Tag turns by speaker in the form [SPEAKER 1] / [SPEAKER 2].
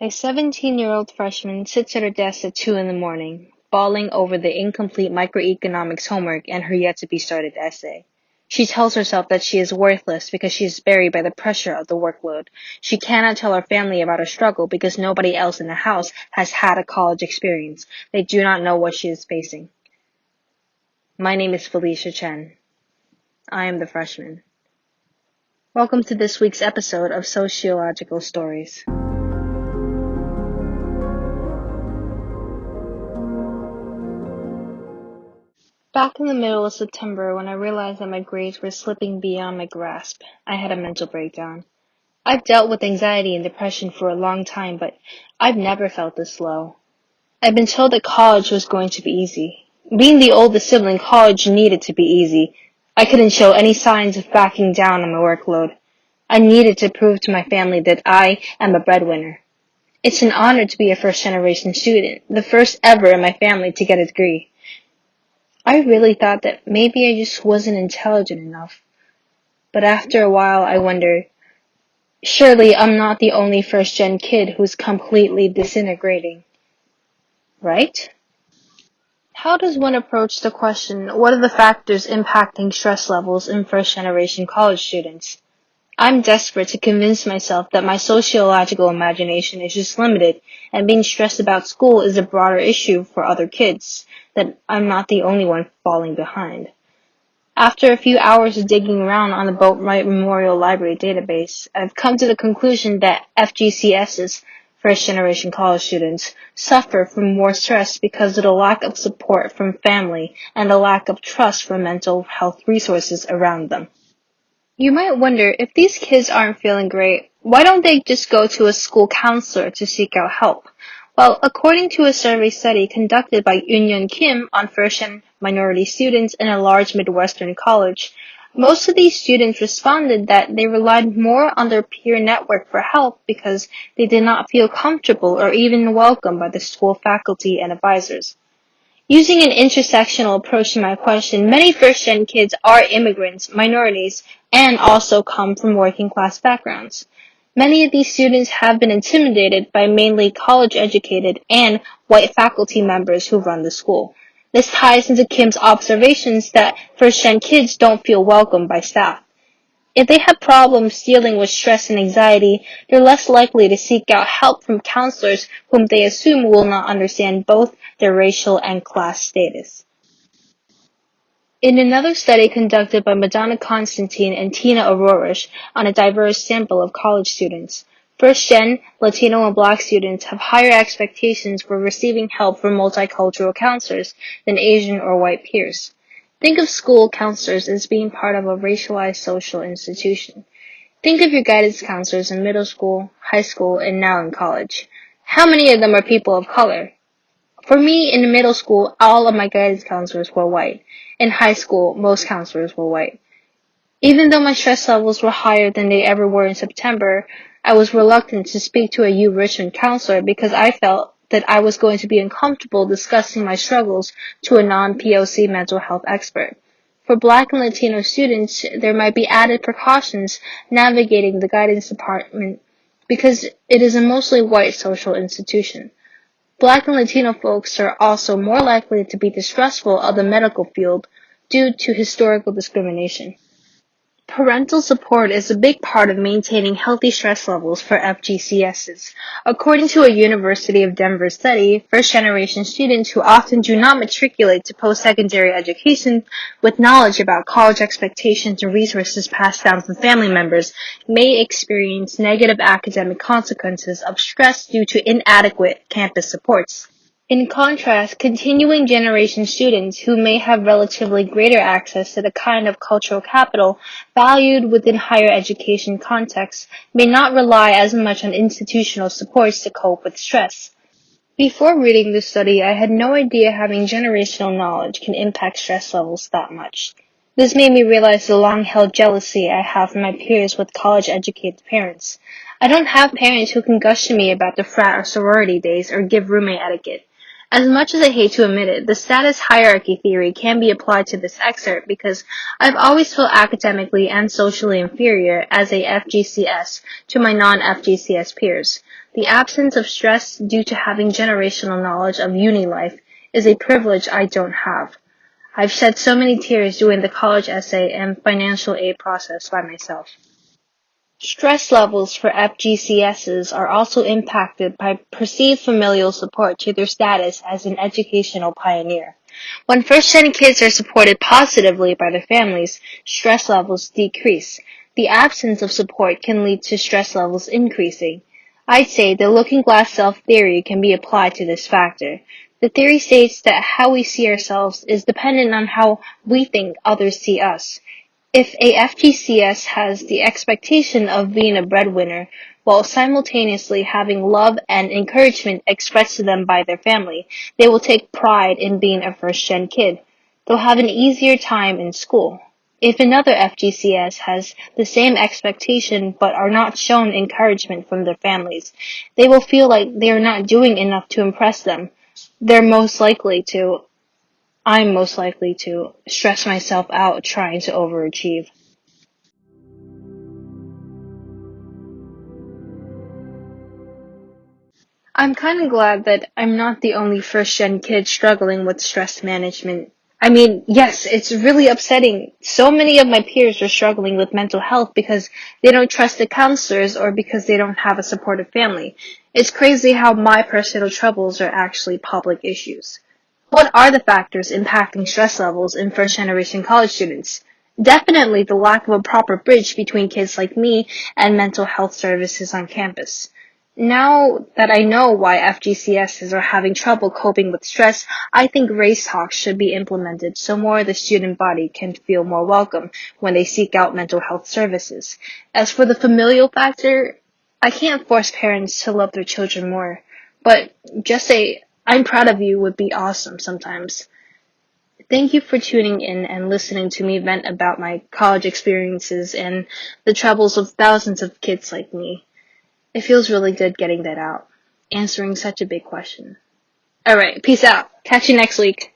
[SPEAKER 1] A 17-year-old freshman sits at her desk at 2 in the morning, bawling over the incomplete microeconomics homework and her yet-to-be-started essay. She tells herself that she is worthless because she is buried by the pressure of the workload. She cannot tell her family about her struggle because nobody else in the house has had a college experience. They do not know what she is facing. My name is Felicia Chen. I am the freshman. Welcome to this week's episode of Sociological Stories. Back in the middle of September, when I realized that my grades were slipping beyond my grasp, I had a mental breakdown. I've dealt with anxiety and depression for a long time, but I've never felt this low. I've been told that college was going to be easy. Being the oldest sibling, college needed to be easy. I couldn't show any signs of backing down on my workload. I needed to prove to my family that I am a breadwinner. It's an honor to be a first-generation student, the first ever in my family to get a degree. I really thought that maybe I just wasn't intelligent enough. But after a while, I wondered, surely I'm not the only first-gen kid who's completely disintegrating, right? How does one approach the question, what are the factors impacting stress levels in first-generation college students? I'm desperate to convince myself that my sociological imagination is just limited and being stressed about school is a broader issue for other kids, that I'm not the only one falling behind. After a few hours of digging around on the Boatwright Memorial Library database, I've come to the conclusion that FGCS's, first-generation college students, suffer from more stress because of the lack of support from family and the lack of trust from mental health resources around them. You might wonder, if these kids aren't feeling great, why don't they just go to a school counselor to seek out help? Well, according to a survey study conducted by Yoon Kim on first-gen minority students in a large Midwestern college, most of these students responded that they relied more on their peer network for help because they did not feel comfortable or even welcomed by the school faculty and advisors. Using an intersectional approach to my question, many first-gen kids are immigrants, minorities, and also come from working-class backgrounds. Many of these students have been intimidated by mainly college-educated and white faculty members who run the school. This ties into Kim's observations that first-gen kids don't feel welcomed by staff. If they have problems dealing with stress and anxiety, they're less likely to seek out help from counselors whom they assume will not understand both their racial and class status. In another study conducted by Madonna Constantine and Tina Aurorish on a diverse sample of college students, first-gen Latino and Black students have higher expectations for receiving help from multicultural counselors than Asian or white peers. Think of school counselors as being part of a racialized social institution. Think of your guidance counselors in middle school, high school, and now in college. How many of them are people of color? For me, in middle school, all of my guidance counselors were white. In high school, most counselors were white. Even though my stress levels were higher than they ever were in September, I was reluctant to speak to a U Richmond counselor because I felt that I was going to be uncomfortable discussing my struggles to a non-POC mental health expert. For Black and Latino students, there might be added precautions navigating the guidance department because it is a mostly white social institution. Black and Latino folks are also more likely to be distrustful of the medical field due to historical discrimination. Parental support is a big part of maintaining healthy stress levels for FGCSs. According to a University of Denver study, first-generation students who often do not matriculate to post-secondary education with knowledge about college expectations and resources passed down from family members may experience negative academic consequences of stress due to inadequate campus supports. In contrast, continuing generation students who may have relatively greater access to the kind of cultural capital valued within higher education contexts may not rely as much on institutional supports to cope with stress. Before reading this study, I had no idea having generational knowledge can impact stress levels that much. This made me realize the long-held jealousy I have from my peers with college-educated parents. I don't have parents who can gush to me about the frat or sorority days or give roommate etiquette. As much as I hate to admit it, the status hierarchy theory can be applied to this excerpt because I've always felt academically and socially inferior as a FGCS to my non-FGCS peers. The absence of stress due to having generational knowledge of uni life is a privilege I don't have. I've shed so many tears doing the college essay and financial aid process by myself. Stress levels for FGCSs are also impacted by perceived familial support to their status as an educational pioneer. When first-gen kids are supported positively by their families, stress levels decrease. The absence of support can lead to stress levels increasing. I'd say the looking glass self theory can be applied to this factor. The theory states that how we see ourselves is dependent on how we think others see us. If a FGCS has the expectation of being a breadwinner while simultaneously having love and encouragement expressed to them by their family, they will take pride in being a first-gen kid. They'll have an easier time in school. If another FGCS has the same expectation but are not shown encouragement from their families, they will feel like they are not doing enough to impress them. I'm most likely to stress myself out trying to overachieve. I'm kind of glad that I'm not the only first-gen kid struggling with stress management. I mean, yes, it's really upsetting. So many of my peers are struggling with mental health because they don't trust the counselors or because they don't have a supportive family. It's crazy how my personal troubles are actually public issues. What are the factors impacting stress levels in first-generation college students? Definitely the lack of a proper bridge between kids like me and mental health services on campus. Now that I know why FGCSs are having trouble coping with stress, I think race talks should be implemented so more of the student body can feel more welcome when they seek out mental health services. As for the familial factor, I can't force parents to love their children more, but just say, I'm proud of you would be awesome sometimes. Thank you for tuning in and listening to me vent about my college experiences and the troubles of thousands of kids like me. It feels really good getting that out, answering such a big question. Alright, peace out. Catch you next week.